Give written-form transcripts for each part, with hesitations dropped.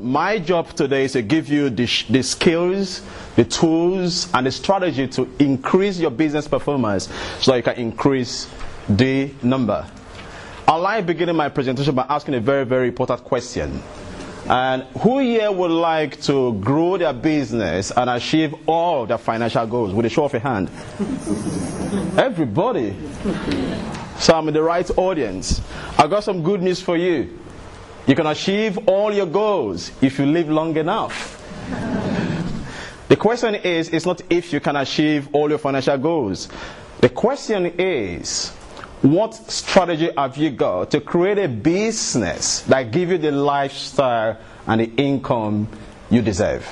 my job today is to give you the skills, the tools, and the strategy to increase your business performance so that you can increase the number. I'd like beginning my presentation by asking a very, very important question. And who here would like to grow their business and achieve all their financial goals? With a show of a hand. Everybody. So I'm in the right audience. I've got some good news for you. You can achieve all your goals if you live long enough. The question is, it's not if you can achieve all your financial goals. The question is, what strategy have you got to create a business that gives you the lifestyle and the income you deserve?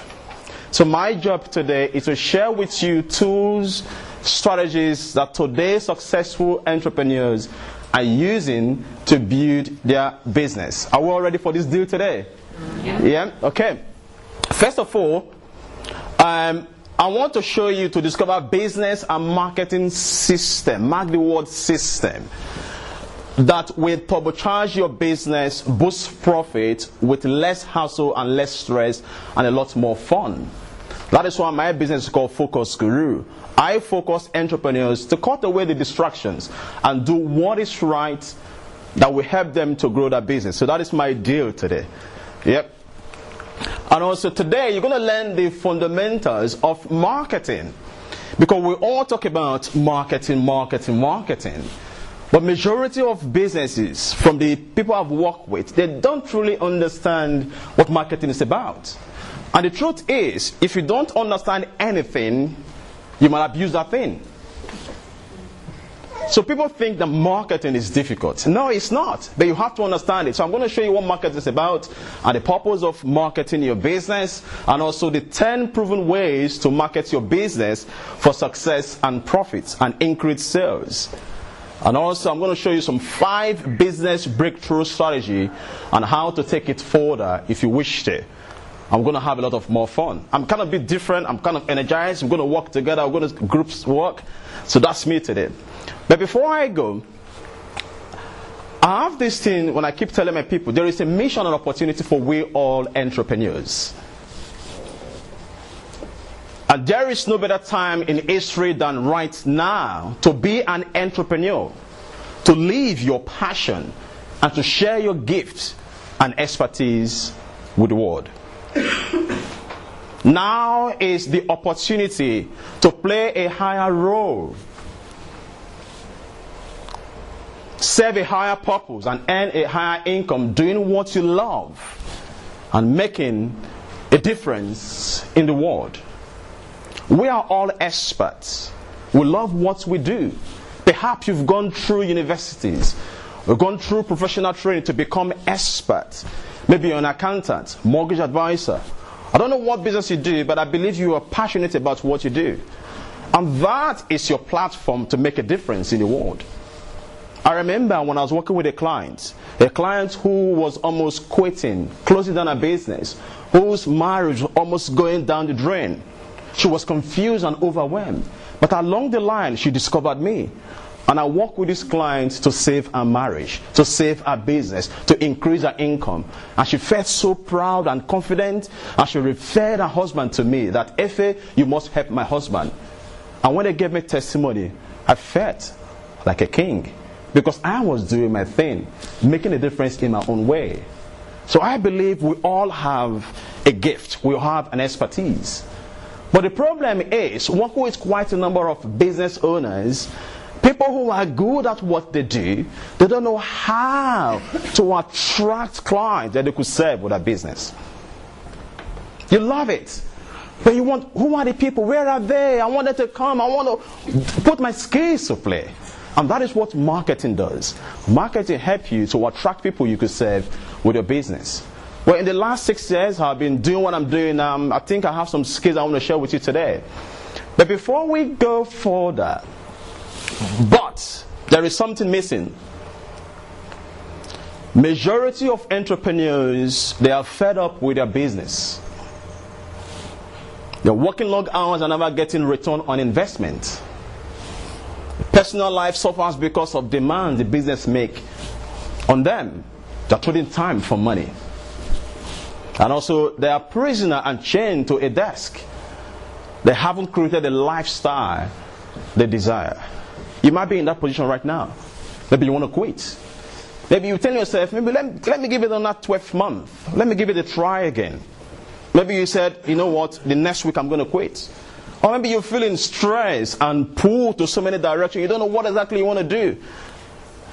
So my job today is to share with you tools, strategies that today's successful entrepreneurs are using to build their business. Are we all ready for this deal today? Yeah? Okay. First of all, I want to show you to discover business and marketing system. Mark the word system. That will turbocharge your business, boost profit with less hassle and less stress and a lot more fun. That is why my business is called Focus Guru. I focus entrepreneurs to cut away the distractions and do what is right that will help them to grow their business. So that is my deal today. Yep. And also today you're going to learn the fundamentals of marketing. Because we all talk about marketing. But majority of businesses, from the people I've worked with, they don't really understand what marketing is about. And the truth is, if you don't understand anything, you might abuse that thing. So people think that marketing is difficult. No, it's not. But you have to understand it. So I'm going to show you what marketing is about and the purpose of marketing your business, and also the 10 proven ways to market your business for success and profits and increased sales. And also I'm going to show you some 5 business breakthrough strategy and how to take it further if you wish to. I'm going to have a lot of more fun. I'm kind of a bit different. I'm kind of energized. We're going to work together. We're going to groups work. So that's me today. But before I go, I have this thing when I keep telling my people, there is a mission and opportunity for we all entrepreneurs. And there is no better time in history than right now to be an entrepreneur, to live your passion, and to share your gifts and expertise with the world. Now is the opportunity to play a higher role, serve a higher purpose, and earn a higher income doing what you love and making a difference in the world. We are all experts. We love what we do. Perhaps you've gone through universities, you've gone through professional training to become experts. Maybe you're an accountant, mortgage advisor. I don't know what business you do, but I believe you are passionate about what you do. And that is your platform to make a difference in the world. I remember when I was working with a client who was almost quitting, closing down a business, whose marriage was almost going down the drain. She was confused and overwhelmed. But along the line, she discovered me. And I work with this client to save her marriage, to save her business, to increase her income. And she felt so proud and confident. And she referred her husband to me that, Efe, you must help my husband. And when they gave me testimony, I felt like a king. Because I was doing my thing, making a difference in my own way. So I believe we all have a gift. We all have an expertise. But the problem is, working with quite a number of business owners, people who are good at what they do, they don't know how to attract clients that they could serve with their business. You love it. But you want, who are the people? Where are they? I want them to come. I want to put my skills to play. And that is what marketing does. Marketing helps you to attract people you could serve with your business. Well, in the last 6 years, I've been doing what I'm doing. I think I have some skills I want to share with you today. But before we go further, there is something missing. Majority of entrepreneurs, they are fed up with their business. They're working long hours and never getting return on investment. Personal life suffers because of demand the business make on them. They're trading time for money. And also, they are prisoner and chained to a desk. They haven't created the lifestyle they desire. You might be in that position right now. Maybe you want to quit. Maybe you tell yourself, maybe let me give it another 12th month. Let me give it a try again. Maybe you said, you know what, the next week I'm going to quit. Or maybe you're feeling stressed and pulled to so many directions. You don't know what exactly you want to do.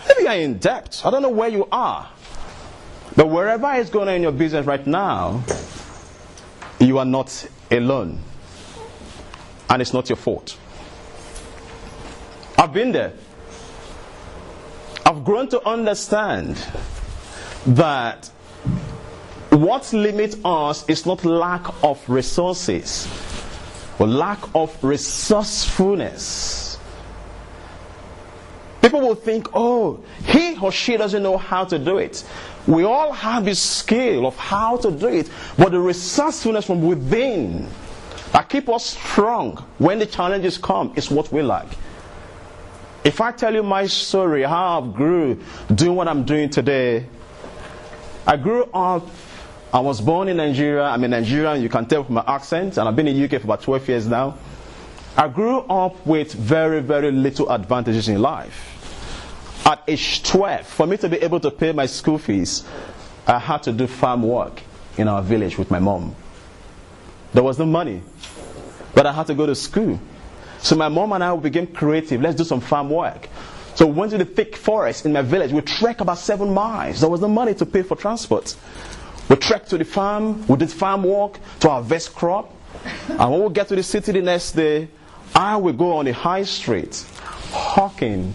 Maybe you're in debt. I don't know where you are. But wherever it's going on in your business right now, you are not alone. And it's not your fault. I've been there. I've grown to understand that what limits us is not lack of resources, but lack of resourcefulness. People will think, oh, he or she doesn't know how to do it. We all have the skill of how to do it, but the resourcefulness from within that keep us strong when the challenges come is what we lack. If I tell you my story, how I grew doing what I'm doing today, I grew up, I was born in Nigeria. I'm a Nigerian, you can tell from my accent, and I've been in the UK for about 12 years now. I grew up with very, very little advantages in life. At age 12, for me to be able to pay my school fees, I had to do farm work in our village with my mom. There was no money, but I had to go to school. So my mom and I became creative. Let's do some farm work. So we went to the thick forest in my village. We trekked about 7 miles. There was no money to pay for transport. We trekked to the farm. We did farm work to harvest crop. And when we get to the city the next day, I will go on the high street hawking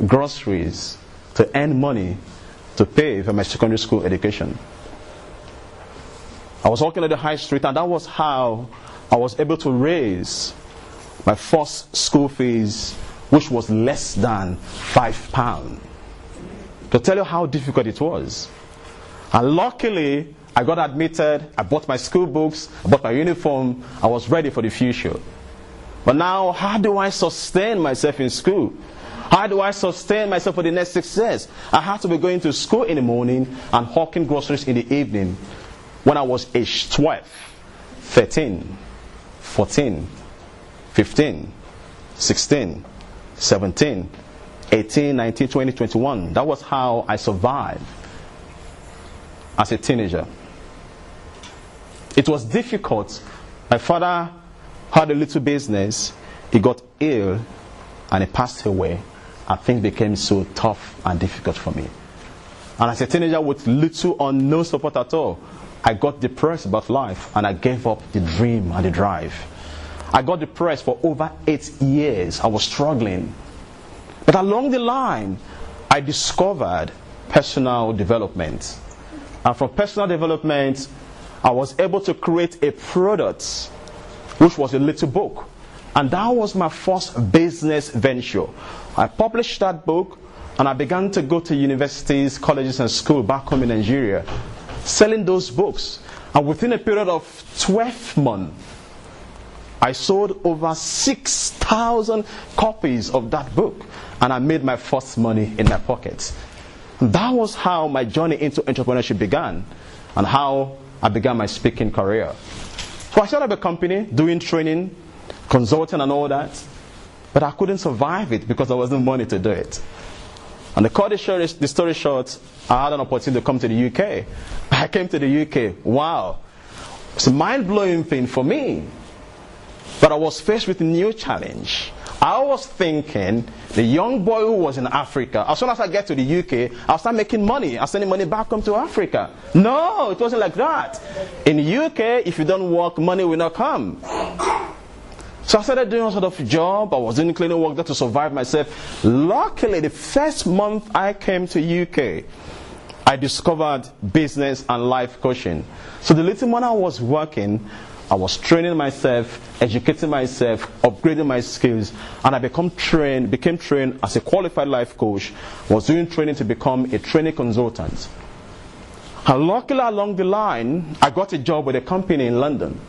groceries to earn money to pay for my secondary school education. I was walking on the high street, and that was how I was able to raise my first school fees, which was less than £5. To tell you how difficult it was. And luckily, I got admitted, I bought my school books, I bought my uniform, I was ready for the future. But now, how do I sustain myself in school? How do I sustain myself for the next 6 years? I had to be going to school in the morning and hawking groceries in the evening when I was age 12, 13, 14, 15, 16, 17, 18, 19, 20, 21. That was how I survived as a teenager. It was difficult. My father had a little business. He got ill and he passed away. And things became so tough and difficult for me. And as a teenager with little or no support at all, I got depressed about life and I gave up the dream and the drive. I got depressed for over 8 years. I was struggling. But along the line, I discovered personal development. And from personal development, I was able to create a product, which was a little book. And that was my first business venture. I published that book, and I began to go to universities, colleges, and schools back home in Nigeria, selling those books. And within a period of 12 months, I sold over 6,000 copies of that book, and I made my first money in my pockets. And that was how my journey into entrepreneurship began, and how I began my speaking career. So I set up a company doing training, consulting, and all that, but I couldn't survive it because there was no money to do it. And to cut the story short, I had an opportunity to come to the UK. I came to the UK. Wow. It's a mind-blowing thing for me. But I was faced with a new challenge. I was thinking, the young boy who was in Africa, as soon as I get to the UK, I'll start making money. I'll send money back home to Africa. No, it wasn't like that. In the UK, if you don't work, money will not come. So I started doing a sort of job. I was doing cleaning work just to survive myself. Luckily, the first month I came to UK, I discovered business and life coaching. So the little money I was working, I was training myself, educating myself, upgrading my skills, and I became trained as a qualified life coach. Was doing training to become a training consultant. And luckily along the line, I got a job with a company in London.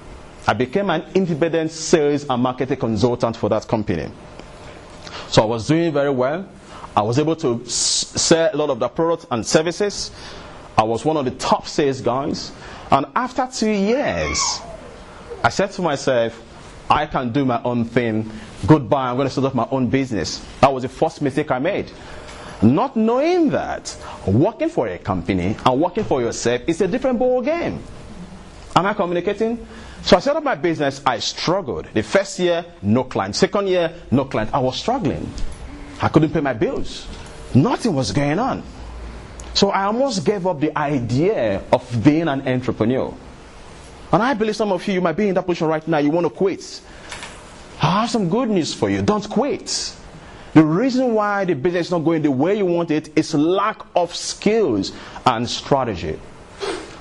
I became an independent sales and marketing consultant for that company. So I was doing very well. I was able to sell a lot of the products and services. I was one of the top sales guys. And after 2 years, I said to myself, I can do my own thing. Goodbye, I'm going to start up my own business. That was the first mistake I made. Not knowing that working for a company and working for yourself is a different ball game. Am I communicating? So I set up my business. I struggled. The first year, no client. Second year, no client. I was struggling. I couldn't pay my bills. Nothing was going on. So I almost gave up the idea of being an entrepreneur. And I believe some of you might be in that position right now. You want to quit. I have some good news for you. Don't quit. The reason why the business is not going the way you want it is lack of skills and strategy.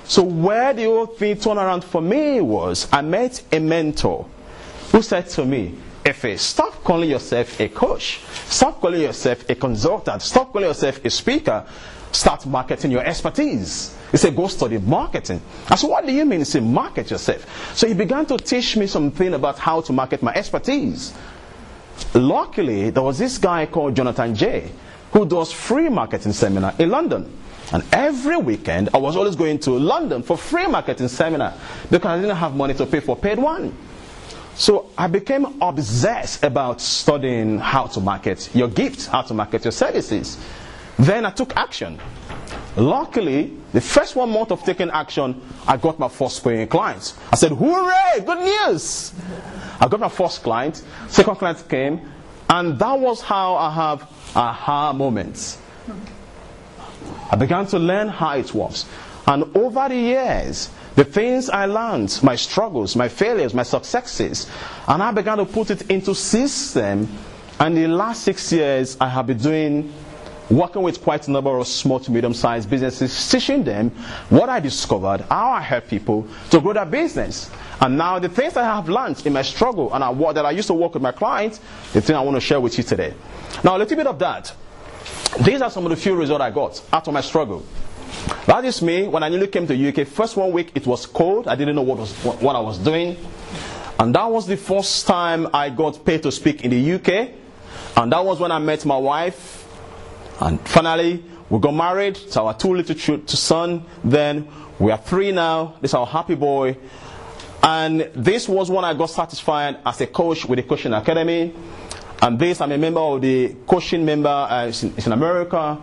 So where the whole thing turned around for me was, I met a mentor who said to me, Efe, stop calling yourself a coach. Stop calling yourself a consultant. Stop calling yourself a speaker. Start marketing your expertise. He said, go study marketing. I said, what do you mean? He said, market yourself. So he began to teach me something about how to market my expertise. Luckily, there was this guy called Jonathan J, who does free marketing seminar in London. And every weekend, I was always going to London for free marketing seminar because I didn't have money to pay for paid one. So I became obsessed about studying how to market your gifts, how to market your services. Then I took action. Luckily, the first 1 month of taking action, I got my first paying client. I said, hooray, good news! I got my first client, second client came, and that was how I have aha moments. I began to learn how it works. And over the years, the things I learned, my struggles, my failures, my successes, and I began to put it into system. And in the last 6 years, I have been working with quite a number of small to medium-sized businesses, teaching them what I discovered, how I help people to grow their business. And now the things I have learned in my struggle and that I used to work with my clients, the thing I want to share with you today. Now a little bit of that. These are some of the few results I got out of my struggle. That is me. When I newly came to UK, first 1 week it was cold. I didn't know what I was doing. And that was the first time I got paid to speak in the UK. And that was when I met my wife. And finally, we got married to our 2 little sons. Then we are 3 now. This is our happy boy. And this was when I got satisfied as a coach with the coaching academy. And this, I'm a member of the coaching member. It's in America.